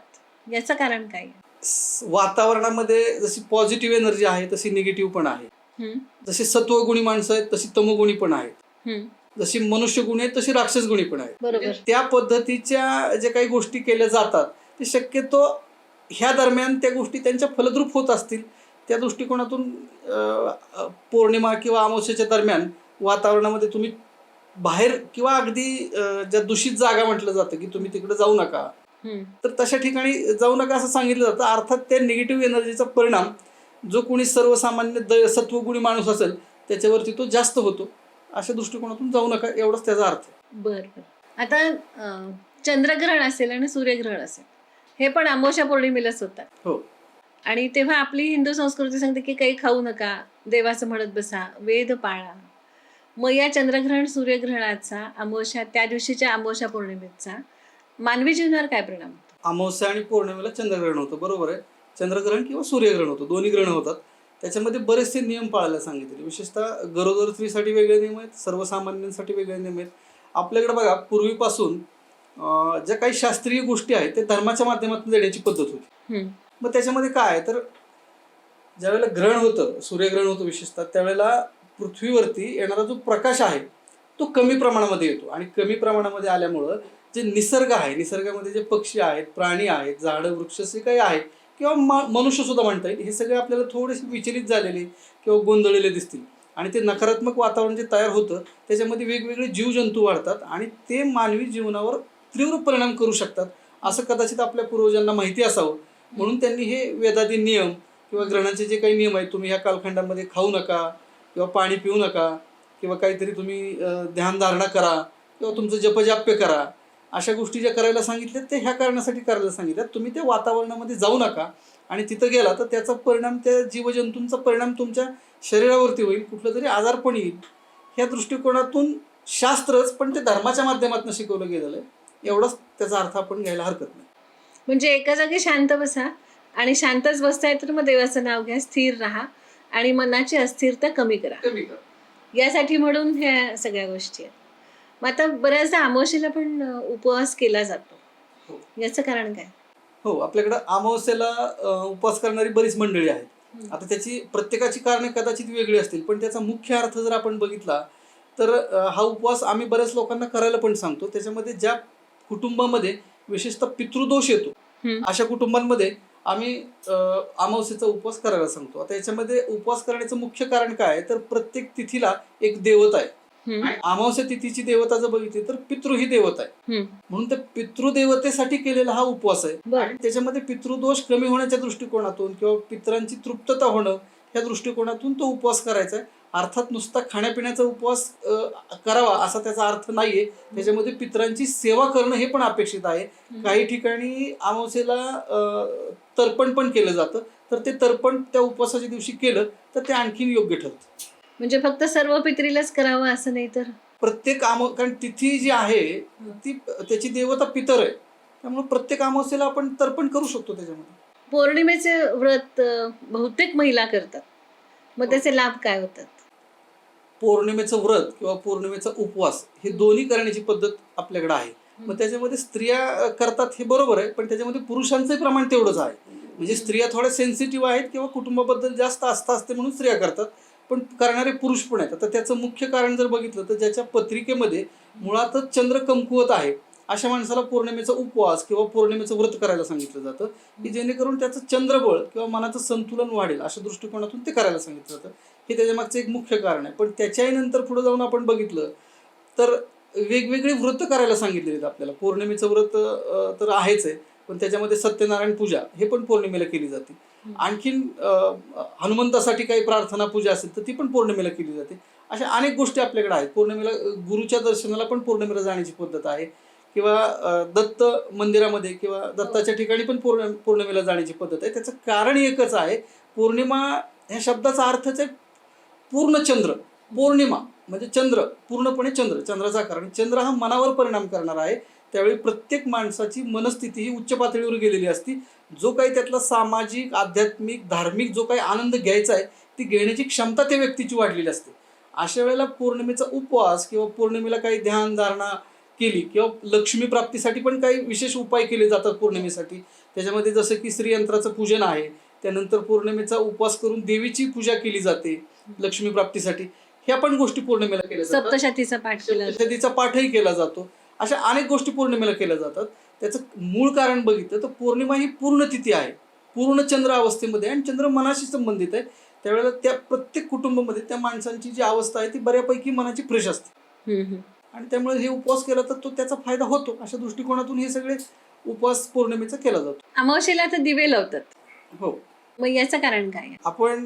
याचं कारण काय? वातावरणामध्ये जशी पॉझिटिव्ह एनर्जी आहे तशी निगेटिव्ह पण आहे. जसे सत्वगुणी माणसं आहेत तशी तमोगुणी पण आहेत. जशी मनुष्यगुणी आहेत तशी राक्षसगुणी पण आहेत. बरोबर. त्या पद्धतीच्या जे काही गोष्टी केल्या जातात ते शक्यतो ह्या दरम्यान त्या गोष्टी त्यांच्या फलद्रूप होत असतील. त्या दृष्टिकोनातून पौर्णिमा किंवा अमावस्येच्या दरम्यान वातावरणामध्ये तुम्ही बाहेर किंवा अगदी ज्या दूषित जागा म्हटलं जातं की तुम्ही तिकडे जाऊ नका, तर तशा ठिकाणी जाऊ नका असं सांगितलं जातं. अर्थात त्या निगेटिव्ह एनर्जीचा परिणाम जो कोणी सर्वसामान्य सत्वगुणी माणूस असेल त्याच्यावरती तो जास्त होतो. अशा दृष्टिकोनातून जाऊ नका, एवढाच त्याचा अर्थ आहे. बरं. आता चंद्रग्रहण असेल आणि सूर्यग्रहण असेल, हे पण अमावस्या पौर्णिमेलाच होतात. हो. आणि तेव्हा आपली हिंदू संस्कृती सांगते की काही खाऊ नका, देवाचं म्हणत बसा, वेद पाळा. मग या चंद्रग्रहण सूर्यग्रहणाचा अमावस्या, त्या दिवशीच्या अमावस्या पौर्णिमेचा मानवी जीवनावर काय परिणाम होतो? अमावस्या आणि पौर्णिमेला चंद्रग्रहण होतं, बरोबर आहे. चंद्रग्रहण किंवा सूर्यग्रहण होतं, दोन्ही ग्रहण होतात. त्याच्यामध्ये बरेचसे नियम पाळायला सांगितले. विशेषतः गरोदर स्त्रीसाठी वेगळे नियम आहेत, सर्वसामान्यांसाठी वेगळे नियम आहेत. आपल्याकडे बघा, पूर्वीपासून ज्या काही शास्त्रीय गोष्टी आहेत ते धर्माच्या माध्यमातून देण्याची पद्धत होती. मग त्याच्यामध्ये काय आहे तर ज्यावेळेला ग्रहण होतं, सूर्यग्रहण होतं विशेषतः, त्यावेळेला पृथ्वीवरती येणारा जो प्रकाश आहे तो कमी प्रमाणामध्ये येतो. आणि कमी प्रमाणामध्ये आल्यामुळं जे निसर्ग आहे, निसर्गामध्ये जे पक्षी आहेत, प्राणी आहेत, झाडं वृक्ष जे काही आहेत किंवा मनुष्य सुद्धा म्हणता येईल, हे सगळे आपल्याला थोडेसे विचलित झालेले किंवा गोंधळलेले दिसतील. आणि ते नकारात्मक वातावरण जे तयार होतं त्याच्यामध्ये वेगवेगळे जीवजंतू वाढतात आणि ते मानवी जीवनावर तीव्र परिणाम करू शकतात, असं कदाचित आपल्या पूर्वजांना माहिती असावं. म्हणून त्यांनी हे वेदादी नियम किंवा ग्रहणाचे जे काही नियम आहेत, तुम्ही ह्या कालखंडामध्ये खाऊ नका किंवा पाणी पिऊ नका किंवा काहीतरी तुम्ही ध्यानधारणा करा किंवा तुमचं जपजाप्य करा, अशा गोष्टी ज्या करायला सांगितल्यात ते ह्या कारणासाठी करायला सांगितल्यात. तुम्ही त्या वातावरणामध्ये जाऊ नका आणि तिथं गेला तर त्याचा परिणाम, त्या जीवजंतूंचा परिणाम तुमच्या शरीरावरती होईल, कुठलं तरी आजारपण येईल. ह्या दृष्टिकोनातून शास्त्रच, पण ते धर्माच्या माध्यमातून शिकवलं गेलेलं आहे. एवढाच त्याचा अर्थ आपण घ्यायला हरकत नाही. म्हणजे एका जागी शांत बसा, आणि शांतच बसताय तर मग देवाचं नाव घ्या, स्थिर राहा आणि मनाची अस्थिरता कमी करा. यासाठी म्हणून ह्या सगळ्या गोष्टी आहेत. मग आता बऱ्याचदा अमावस्येला पण उपवास केला जातो, याचं कारण काय? हो, आपल्याकडं अमावस्येला उपवास करणारी बरीच मंडळी आहेत. आता त्याची प्रत्येकाची कारणे कदाचित वेगळी असतील, पण त्याचा मुख्य अर्थ जर आपण बघितला तर हा उपवास आम्ही बऱ्याच लोकांना करायला पण सांगतो. त्याच्यामध्ये ज्या कुटुंबामध्ये विशेषतः पितृदोष येतो अशा कुटुंबांमध्ये आम्ही अमावस्येचा उपवास करायला सांगतो. आता याच्यामध्ये उपवास करण्याचं मुख्य कारण काय आहे तर प्रत्येक तिथीला एक देवता आहे. आणि अमावस्या तिथीची देवता जर बघितली तर पितृ ही देवता आहे. म्हणून त्या पितृदेवतेसाठी केलेला हा उपवास आहे. आणि त्याच्यामध्ये पितृदोष कमी होण्याच्या दृष्टिकोनातून किंवा पितरांची तृप्तता होणं ह्या दृष्टिकोनातून तो उपवास करायचा आहे. अर्थात नुसता खाण्यापिण्याचा उपवास करावा असा त्याचा अर्थ नाहीये. त्याच्यामध्ये पितरांची सेवा करणं हे पण अपेक्षित आहे. काही ठिकाणी अमावस्येला तर्पण पण केलं जातं, तर ते तर्पण त्या उपवासाच्या दिवशी केलं तर ते आणखीन योग्य ठरतं. म्हणजे फक्त सर्व पितरीलाच करावं असं नाही, तर प्रत्येक कारण तिथी जी आहे ती त्याची देवता पितर आहे, त्यामुळे प्रत्येक अमावस्येला आपण तर्पण करू शकतो. त्याच्यामध्ये पौर्णिमेचे व्रत बहुतेक महिला करतात, मग त्याचे लाभ काय होतात? पौर्णिमेचं व्रत किंवा पौर्णिमेचा उपवास हे दोन्ही करण्याची पद्धत आपल्याकडे आहे. मग त्याच्यामध्ये स्त्रिया करतात हे बरोबर आहे, पण त्याच्यामध्ये पुरुषांचंही प्रमाण तेवढंच आहे. म्हणजे स्त्रिया थोड्या सेन्सिटिव्ह आहेत किंवा कुटुंबाबद्दल जास्त आस्था असते म्हणून स्त्रिया करतात, पण करणारे पुरुष पण आहेत. तर त्याचं मुख्य कारण जर बघितलं तर ज्याच्या पत्रिकेमध्ये मुळातच चंद्र कमकुवत आहे अशा माणसाला पौर्णिमेचा उपवास किंवा पौर्णिमेचं व्रत करायला सांगितलं जातं, की जेणेकरून त्याचं चंद्रबळ किंवा मनाचं संतुलन वाढेल अशा दृष्टिकोनातून ते करायला सांगितलं जातं. हे त्याच्यामागचं एक मुख्य कारण आहे. पण त्याच्याही नंतर पुढे जाऊन आपण बघितलं तर वेगवेगळी व्रत करायला सांगितलेली आहेत आपल्याला. पौर्णिमेचं व्रत तर आहेच आहे, पण त्याच्यामध्ये सत्यनारायण पूजा हे पण पौर्णिमेला केली जाते. आणखीन हनुमंतासाठी काही प्रार्थना पूजा असेल तर ती पण पौर्णिमेला केली जाते. अशा अनेक गोष्टी आपल्याकडे आहेत. पौर्णिमेला गुरुच्या दर्शनाला पण पौर्णिमेला जाण्याची पद्धत आहे, किंवा दत्त मंदिरामध्ये किंवा दत्ताच्या ठिकाणी पण पौर्णिमेला जाण्याची पद्धत आहे. त्याचं कारण एकच आहे. पौर्णिमा ह्या शब्दाचा अर्थच आहे पूर्ण चंद्र. पौर्णिमा म्हणजे चंद्र, पूर्णपणे चंद्र, चंद्राचा कारण. चंद्र हा मनावर परिणाम करणारा आहे. त्यावेळी प्रत्येक माणसाची मनस्थिती ही उच्च पातळीवर गेलेली असती. जो काही त्यातला सामाजिक, आध्यात्मिक, धार्मिक जो काही आनंद घ्यायचा आहे ती घेण्याची क्षमता त्या व्यक्तीची वाढलेली असते. अशा वेळेला पौर्णिमेचा उपवास किंवा पौर्णिमेला काही ध्यान धारणा केली किंवा लक्ष्मी प्राप्तीसाठी पण काही विशेष उपाय केले जातात पौर्णिमेसाठी. त्याच्यामध्ये जसं की श्रीयंत्राचं पूजन आहे, त्यानंतर पौर्णिमेचा उपवास करून देवीची पूजा केली जाते लक्ष्मी प्राप्तीसाठी. ह्या पण गोष्टी पौर्णिमेला केल्या जातात. सप्तशतीचा पाठ केला जातो. सप्तशतीचा पाठही केला जातो. अशा अनेक गोष्टी पौर्णिमेला केल्या जातात. त्याचं मूळ कारण बघितलं तर पौर्णिमा ही पूर्ण तिथी आहे, पूर्ण चंद्र अवस्थेमध्ये आणि चंद्र मनाशी संबंधित आहे. त्यावेळेला त्या प्रत्येक कुटुंबामध्ये त्या माणसांची जी अवस्था आहे ती बऱ्यापैकी मनाची फ्रेश असते आणि त्यामुळे हे उपवास केला तर तो त्याचा फायदा होतो. अशा दृष्टिकोनातून हे सगळे उपवास पौर्णिमेचा केला जातो. अमावस्येला तर दिवे लावतात. हो. मग याचं कारण काय आहे? आपण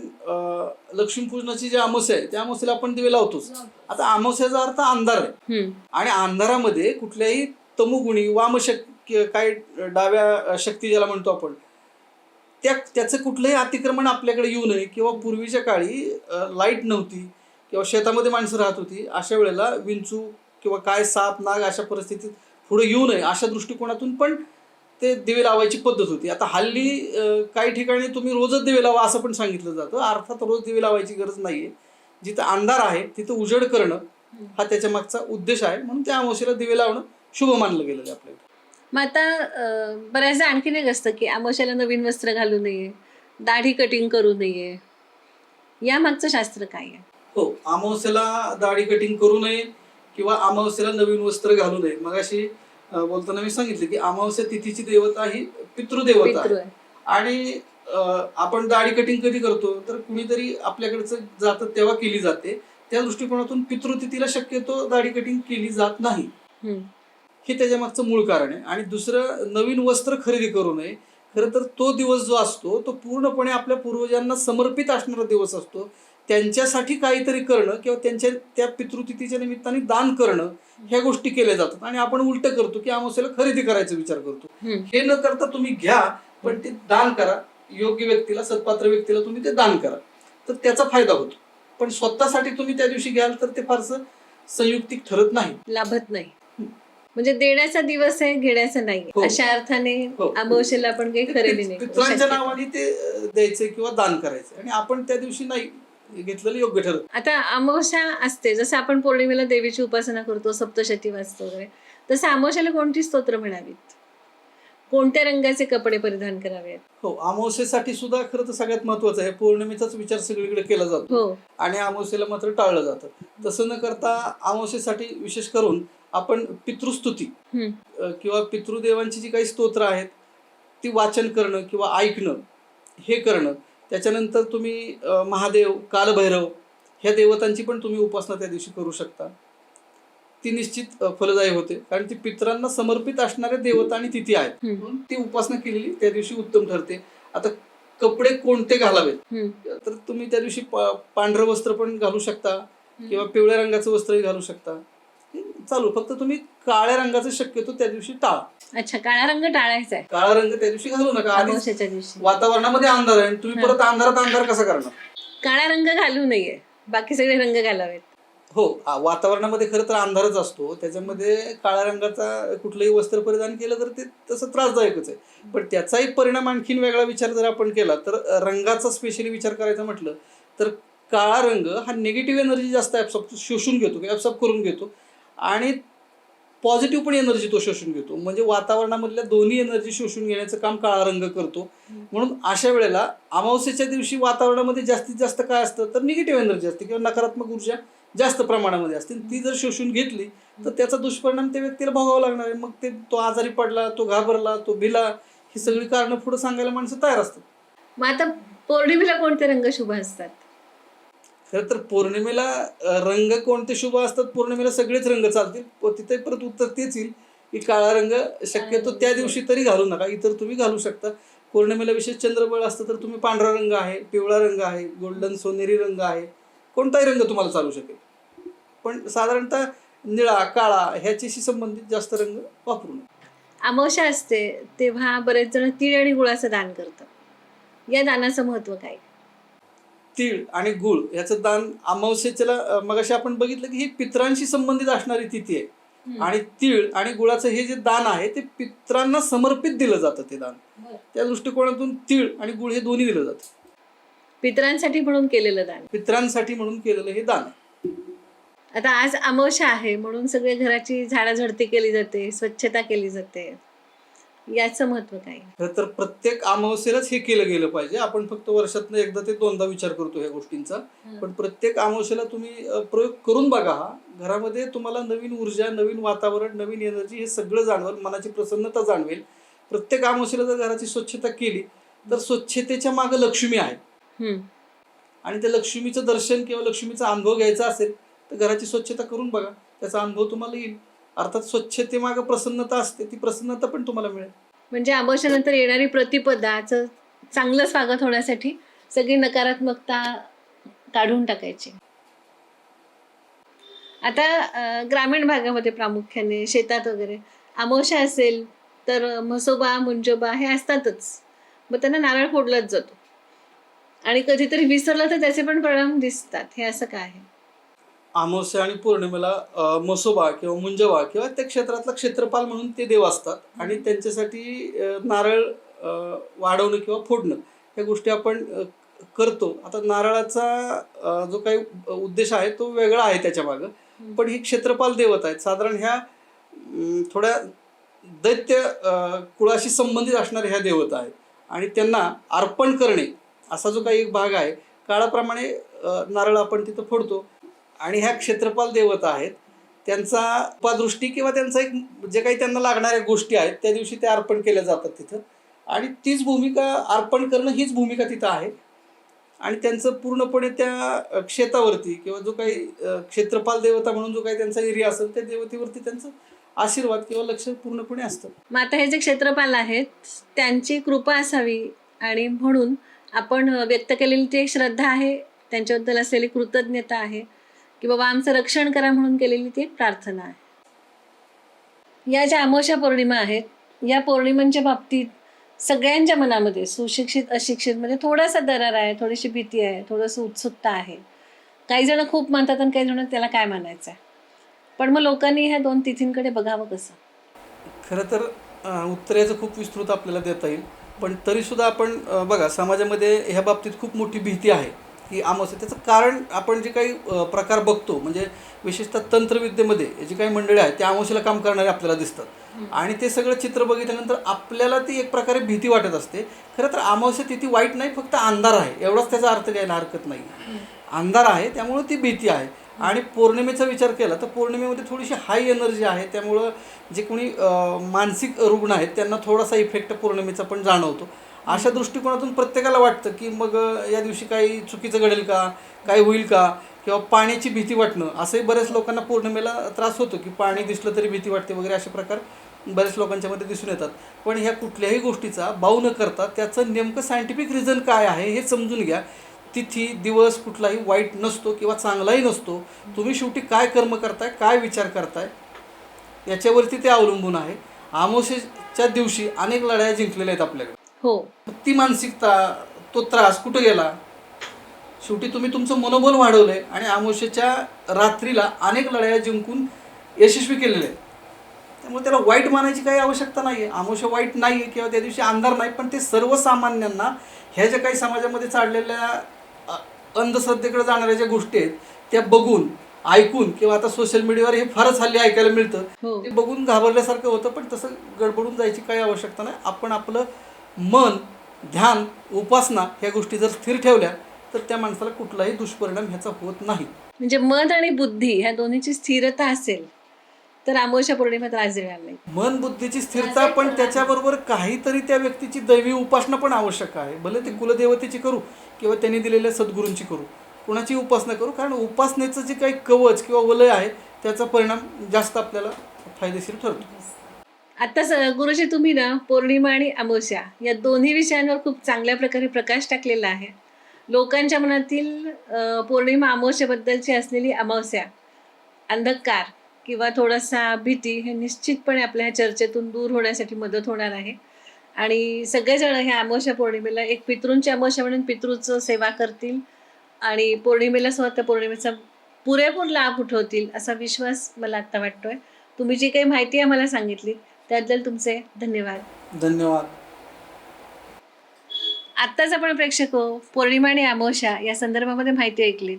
लक्ष्मीपूजनाची जी अमावस्या आहे त्या अमावस्येला आपण दिवे लावतोच. आता अमावस्याचा अर्थ अंधार आहे आणि अंधारामध्ये कुठल्याही तमोगुणी वामशक्ती काय डाव्या शक्ती ज्याला म्हणतो आपण त्याचं कुठलंही अतिक्रमण आपल्याकडे येऊ नये. किंवा पूर्वीच्या काळी लाईट नव्हती किंवा शेतामध्ये माणसं राहत होती. अशा वेळेला विंचू किंवा काय साप नाग अशा परिस्थितीत पुढे येऊ नये अशा दृष्टिकोनातून पण ते दिवे लावायची पद्धत होती. आता हल्ली काही ठिकाणी तुम्ही रोजच दिवे लावा असं पण सांगितलं जातं. अर्थात रोज दिवे लावायची गरज नाहीये. जिथं अंधार आहे तिथं उजेड करणं हा त्याच्या मागचा उद्देश आहे. म्हणून त्या अमावस्येला दिवे लावणं शुभ मानलं गेलेलं आहे आपल्याकडे. मग आता बऱ्याचदा आणखीन एक असतं की अमावस्येला नवीन वस्त्र घालू नये, दाढी कटिंग करू नये. या मागचं शास्त्र काय आहे? हो, अमावस्येला दाढी कटिंग करू नये किंवा अमावस्येला नवीन वस्त्र घालू नये. मगाशी बोलताना मी सांगितलं की अमावस्या तिथीची देवता ही पितृदेवता आहे. आणि आपण दाढी कटिंग कधी करतो तर कुणीतरी आपल्याकडचं जातं तेव्हा केली जाते. त्या दृष्टिकोनातून पितृतिथीला शक्यतो दाढी कटिंग केली जात नाही. हे त्याच्या मागचं मूळ कारण आहे. आणि दुसरं, नवीन वस्त्र खरेदी करू नये. खरं तर तो दिवस जो असतो तो पूर्णपणे आपल्या पूर्वजांना समर्पित असणारा दिवस असतो. त्यांच्यासाठी काहीतरी करणं किंवा त्यांच्या त्या पितृतिथीच्या निमित्ताने दान करणं ह्या गोष्टी केल्या जातात. आणि आपण उलट करतो की अमावस्येला खरेदी करायचा विचार करतो. हे न करता तुम्ही घ्या पण ते दान करा. योग्य व्यक्तीला, सत्पात्र व्यक्तीला तुम्ही ते दान करा तर त्याचा फायदा होतो. पण स्वतःसाठी तुम्ही त्या दिवशी घ्याल तर ते फारसं संयुक्तिक ठरत नाही, लाभत नाही. म्हणजे देण्याचा दिवस आहे, घेण्याचा नाही. अशा अर्थाने अमावस्येला आपण काही खरेदी नाही. पितरांच्या नावाने ते द्यायचे किंवा दान करायचं आणि आपण त्या दिवशी नाही घेतलेलं योग्य ठरत. आता अमावस्या असते, जसं आपण पौर्णिमेला देवीची उपासना करतो, सप्तशती वाचतो वगैरे, तसं अमावस्येला कोणती स्तोत्र म्हणावीत, कोणत्या रंगाचे कपडे परिधान करावेत? हो, अमावस्येसाठी सुद्धा खरं तर सगळ्यात महत्वाचं आहे. पौर्णिमेचाच विचार सगळीकडे केला जातो आणि अमावस्येला मात्र टाळलं जातं. तसं न करता अमावस्येसाठी विशेष करून आपण पितृस्तुती किंवा पितृदेवांची जी काही स्तोत्र आहेत ती वाचन करणं किंवा ऐकणं हे करणं. त्याच्यानंतर तुम्ही महादेव, कालभैरव ह्या देवतांची पण तुम्ही उपासना त्या दिवशी करू शकता. ती निश्चित फलदायी होते कारण ती पितरांना समर्पित असणाऱ्या देवता आणि तिथी आहेत. म्हणून ती उपासना केलेली त्या दिवशी उत्तम ठरते. आता कपडे कोणते घालावेत तर तुम्ही त्या दिवशी पांढरं वस्त्र पण घालू शकता किंवा पिवळ्या रंगाचं वस्त्रही घालू शकता. चालू, फक्त तुम्ही काळ्या रंगाचं शक्यतो त्या दिवशी टाळा. अच्छा, काळा रंग टाळायचा आहे. काळा रंग त्या दिवशी घालू नका. अमावस्येच्या दिवशी वातावरणामध्ये अंधार आहे, तुम्ही परत अंधारात अंधार कसा करणार? काळा रंग घालू नये, बाकी सगळे रंग घालावेत. हो, वातावरणामध्ये खरं तर अंधारच असतो. त्याच्यामध्ये काळ्या रंगाचा कुठलंही वस्त्र परिधान केलं तर ते तसं त्रासदायकच आहे. पण त्याचाही परिणाम आणखीन वेगळा विचार जर आपण केला तर रंगाचा स्पेशली विचार करायचा म्हटलं तर काळा रंग हा निगेटिव्ह एनर्जी जास्त शोषून घेतो, ॲब्सॉर्ब करून घेतो आणि पॉझिटिव्ह पण एनर्जी तो शोषून घेतो. म्हणजे वातावरणामधल्या दोन्ही एनर्जी शोषून घेण्याचं काम काळा रंग करतो. म्हणून अशा वेळेला अमावस्येच्या दिवशी वातावरणामध्ये जास्तीत जास्त काय असतं तर निगेटिव्ह एनर्जी असते किंवा नकारात्मक ऊर्जा जास्त प्रमाणामध्ये असते. ती जर शोषून घेतली तर त्याचा दुष्परिणाम त्या व्यक्तीला भोगावा लागणार आहे. मग तो आजारी पडला, तो घाबरला, तो भिला, ही सगळी कारणं पुढे सांगायला माणसं तयार असतात. मग आता पौर्णिमेला कोणते रंग शुभ असतात? खरं तर पौर्णिमेला रंग कोणते शुभ असतात? पौर्णिमेला सगळेच रंग चालतील. तिथे परत उत्तर तेच येईल की काळा रंग शक्यतो त्या दिवशी तरी घालू नका, इतर तुम्ही घालू शकता. पौर्णिमेला विशेष चंद्रबळ असतं तर तुम्ही पांढरा रंग आहे, पिवळा रंग आहे, गोल्डन सोनेरी रंग आहे, कोणताही रंग तुम्हाला चालू शकेल. पण साधारणतः निळा काळा ह्याच्याशी संबंधित जास्त रंग वापरू नये. अमावस्या असते तेव्हा बरेच जण तीळ आणि गुळाचं दान करतात. या दानाचं महत्व काय? तीळ आणि गुळ याचं दान अमावस्येला मगाशी आपण बघितलं की ही पितरांशी संबंधित असणारी तिथी आहे. आणि तीळ आणि गुळाचं हे जे दान आहे ते पितरांना समर्पित दिलं जातं ते दान. त्या दृष्टिकोनातून तीळ आणि गुळ हे दोन्ही दिलं जातं. पितरांसाठी म्हणून केलेलं दान. पितरांसाठी म्हणून केलेलं हे दान आहे. आता आज अमावस्या आहे म्हणून सगळे घराची झाडाझडती केली जाते, स्वच्छता केली जाते. याचं महत्व काय? खरं तर प्रत्येक अमावस्येलाच हे केलं गेलं पाहिजे. आपण फक्त वर्षातनं एकदा ते दोनदा विचार करतो ह्या गोष्टींचा. पण प्रत्येक अमावस्येला तुम्ही प्रयोग करून बघा. हा घरामध्ये तुम्हाला नवीन ऊर्जा, नवीन वातावरण, नवीन एनर्जी हे सगळं जाणवेल, मनाची प्रसन्नता जाणवेल. प्रत्येक अमावस्येला जर घराची स्वच्छता केली तर स्वच्छतेच्या मागे लक्ष्मी आहे. आणि त्या लक्ष्मीचं दर्शन किंवा लक्ष्मीचा अनुभव घ्यायचा असेल तर घराची स्वच्छता करून बघा, त्याचा अनुभव तुम्हाला येईल. अर्थात स्वच्छतेमागे प्रसन्नता असते, ती प्रसन्नता पण तुम्हाला मिळेल. म्हणजे अमावस्यानंतर येणारी प्रतिपदाचं चांगलं स्वागत होण्यासाठी सगळी नकारात्मकता काढून टाकायची. आता ग्रामीण भागामध्ये प्रामुख्याने शेतात वगैरे अमावस्या असेल तर म्हसोबा मुंजोबा हे असतातच. मग त्यांना नारळ फोडलाच जातो आणि कधीतरी विसरलं तर त्याचे पण परिणाम दिसतात. हे असं काय आहे? अमावस्या आणि पौर्णिमेला म्हसोबा किंवा मुंजोबा किंवा त्या क्षेत्रातला क्षेत्रपाल म्हणून ते देव असतात आणि त्यांच्यासाठी नारळ वाढवणं किंवा फोडणं ह्या गोष्टी आपण करतो. आता नारळाचा जो काही उद्देश आहे तो वेगळा आहे त्याच्या मागं. पण ही क्षेत्रपाल देवता आहेत. साधारण ह्या थोड्या दैत्य कुळाशी संबंधित असणाऱ्या ह्या देवता आहेत आणि त्यांना अर्पण करणे असा जो काही एक भाग आहे, काळाप्रमाणे नारळ आपण तिथं फोडतो. आणि ह्या क्षेत्रपाल देवता आहेत, त्यांचा उपादृष्टी किंवा त्यांचा एक जे काही त्यांना लागणाऱ्या गोष्टी आहेत त्या दिवशी ते अर्पण केल्या जातात तिथं. आणि तीच भूमिका अर्पण करणं हीच भूमिका तिथं आहे. आणि त्यांचं पूर्णपणे त्या क्षेत्रावरती किंवा जो काही क्षेत्रपाल देवता म्हणून जो काही त्यांचा एरिया असेल त्या देवतेवरती त्यांचं आशीर्वाद किंवा लक्ष पूर्णपणे असतं. मग आता हे जे क्षेत्रपाल आहेत त्यांची कृपा असावी आणि म्हणून आपण व्यक्त केलेली ती एक श्रद्धा आहे, त्यांच्याबद्दल असलेली कृतज्ञता आहे की बाबा आमचं रक्षण करा म्हणून केलेली ती एक प्रार्थना आहे. या ज्या अमावस्या पौर्णिमा आहेत या पौर्णिमांच्या बाबतीत सगळ्यांच्या मनामध्ये सुशिक्षित अशिक्षित मध्ये थोडासा दरार आहे, थोडीशी भीती आहे, थोडंसं उत्सुकता आहे. काही जण खूप मानतात आणि काही जण त्याला काय मानायचं आहे. पण मग लोकांनी ह्या दोन तिथींकडे बघावं कसं? खरं तर उत्तर याचं खूप विस्तृत आपल्याला देता येईल. पण तरीसुद्धा आपण बघा समाजामध्ये ह्या बाबतीत खूप मोठी भीती आहे की अमावस्या. त्याचं कारण आपण जे काही प्रकार बघतो म्हणजे विशेषतः तंत्रविद्येमध्ये जी काही मंडळी आहेत त्या अमावस्येला काम करणारे आपल्याला दिसतात. आणि ते सगळं चित्र बघितल्यानंतर आपल्याला ती एक प्रकारे भीती वाटत असते. खरं तर अमावस्या तिथी वाईट नाही, फक्त अंधार आहे एवढाच त्याचा अर्थ घ्यायला हरकत नाही. अंधार आहे त्यामुळं ती भीती आहे. आणि पौर्णिमेचा विचार केला तर पौर्णिमेमध्ये थोडीशी हाय एनर्जी आहे, त्यामुळं जे कोणी मानसिक रुग्ण आहेत त्यांना थोडासा इफेक्ट पौर्णिमेचा पण जाणवतो. अशा दृष्टिकोनातून प्रत्येकाला वाटतं की मग या दिवशी काही चुकीचं घडेल का, काय होईल का, किंवा पाण्याची भीती वाटणं. असंही बऱ्याच लोकांना पौर्णिमेला त्रास होतो की पाणी दिसलं तरी भीती वाटते वगैरे, असे प्रकार बऱ्याच लोकांच्यामध्ये दिसून येतात. पण ह्या कुठल्याही गोष्टीचा बाऊ न करता त्याचं नेमकं सायंटिफिक रिझन काय आहे हे समजून घ्या. तिथी दिवस कुठलाही वाईट नसतो किंवा चांगलाही नसतो. तुम्ही शेवटी काय कर्म करताय, काय विचार करताय याच्यावरती ते अवलंबून आहे. अमावस्येच्या दिवशी अनेक लढाया जिंकलेल्या आहेत आपल्याकडे. हो, ती मानसिकता, तो त्रास कुठं गेला? शेवटी तुम्ही तुमचं मनोबल वाढवलंय आणि अमावस्येच्या रात्रीला अनेक लढाया जिंकून यशस्वी केलेले आहेत. त्यामुळे त्याला वाईट मानायची काही आवश्यकता नाही आहे. अमावस्या वाईट नाही आहे किंवा त्या दिवशी अंधार नाही, पण ते सर्वसामान्यांना ह्या ज्या काही समाजामध्ये चाललेल्या अंधश्रद्धेकडे जाणाऱ्या ज्या गोष्टी आहेत त्या बघून ऐकून किंवा आता सोशल मीडियावर हे फारच हल्ली ऐकायला मिळतं, ते बघून घाबरल्यासारखं होतं. पण तसं गडबडून जायची काही आवश्यकता नाही. आपण आपलं मन, ध्यान, उपासना ह्या गोष्टी जर स्थिर ठेवल्या तर त्या माणसाला कुठलाही दुष्परिणाम ह्याचा होत नाही. म्हणजे मन आणि बुद्धी ह्या दोन्हीची स्थिरता असेल तर अमावस्या पौर्णिमा त्रास देणार नाही. मन बुद्धीची स्थिरता, पण त्याच्याबरोबर काहीतरी त्या व्यक्तीची दैवी उपासना पण आवश्यक आहे. भले ते कुलदेवतेची करू किंवा त्यांनी दिलेल्या सद्गुरूंची करू, कुणाची उपासना करू, कारण उपासनेचं जे काही कवच किंवा वलय आहे त्याचा परिणाम जास्त आपल्याला फायदेशीर ठरतो. आता गुरुजी तुम्ही ना पौर्णिमा आणि अमावस्या या दोन्ही विषयांवर खूप चांगल्या प्रकारे प्रकाश टाकलेला आहे. लोकांच्या मनातील पौर्णिमा अमावस्याबद्दलची असलेली अमावस्या, अंधकार किंवा थोडासा भीती हे निश्चितपणे आपल्या ह्या चर्चेतून दूर होण्यासाठी मदत होणार आहे. आणि सगळेजण ह्या अमावस्या पौर्णिमेला एक पितृंची अमावस्या म्हणून पितृचं सेवा करतील आणि पौर्णिमेला स्वतः पौर्णिमेचा पुरेपूर लाभ उठवतील असा विश्वास मला आत्ता वाटतोय. तुम्ही जी काही माहिती आम्हाला सांगितली त्याबद्दल तुमचे धन्यवाद. धन्यवाद. आत्ताच आपण प्रेक्षक पौर्णिमा आणि अमावस्या या संदर्भामध्ये माहिती ऐकली.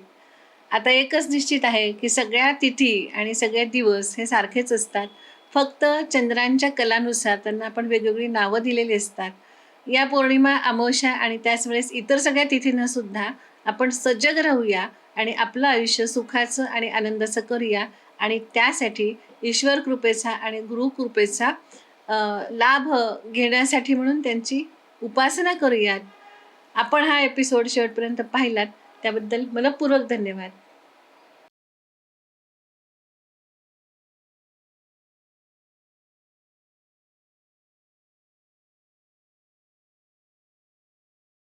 आता एकच निश्चित आहे की सगळ्या तिथी आणि सगळे दिवस हे सारखेच असतात. फक्त चंद्रांच्या कलानुसार त्यांना आपण वेगवेगळी नावं दिलेली असतात. या पौर्णिमा, अमावस्या आणि त्याच वेळेस इतर सगळ्या तिथींना सुद्धा आपण सजग राहूया आणि आपलं आयुष्य सुखाचं आणि आनंदाचं करूया आणि त्यासाठी ईश्वर कृपेचा आणि गुरुकृपेचा लाभ घेण्यासाठी म्हणून त्यांची उपासना करूयात. आपण हा एपिसोड शेवटपर्यंत पाहिलात त्याबद्दल मनःपूर्वक धन्यवाद.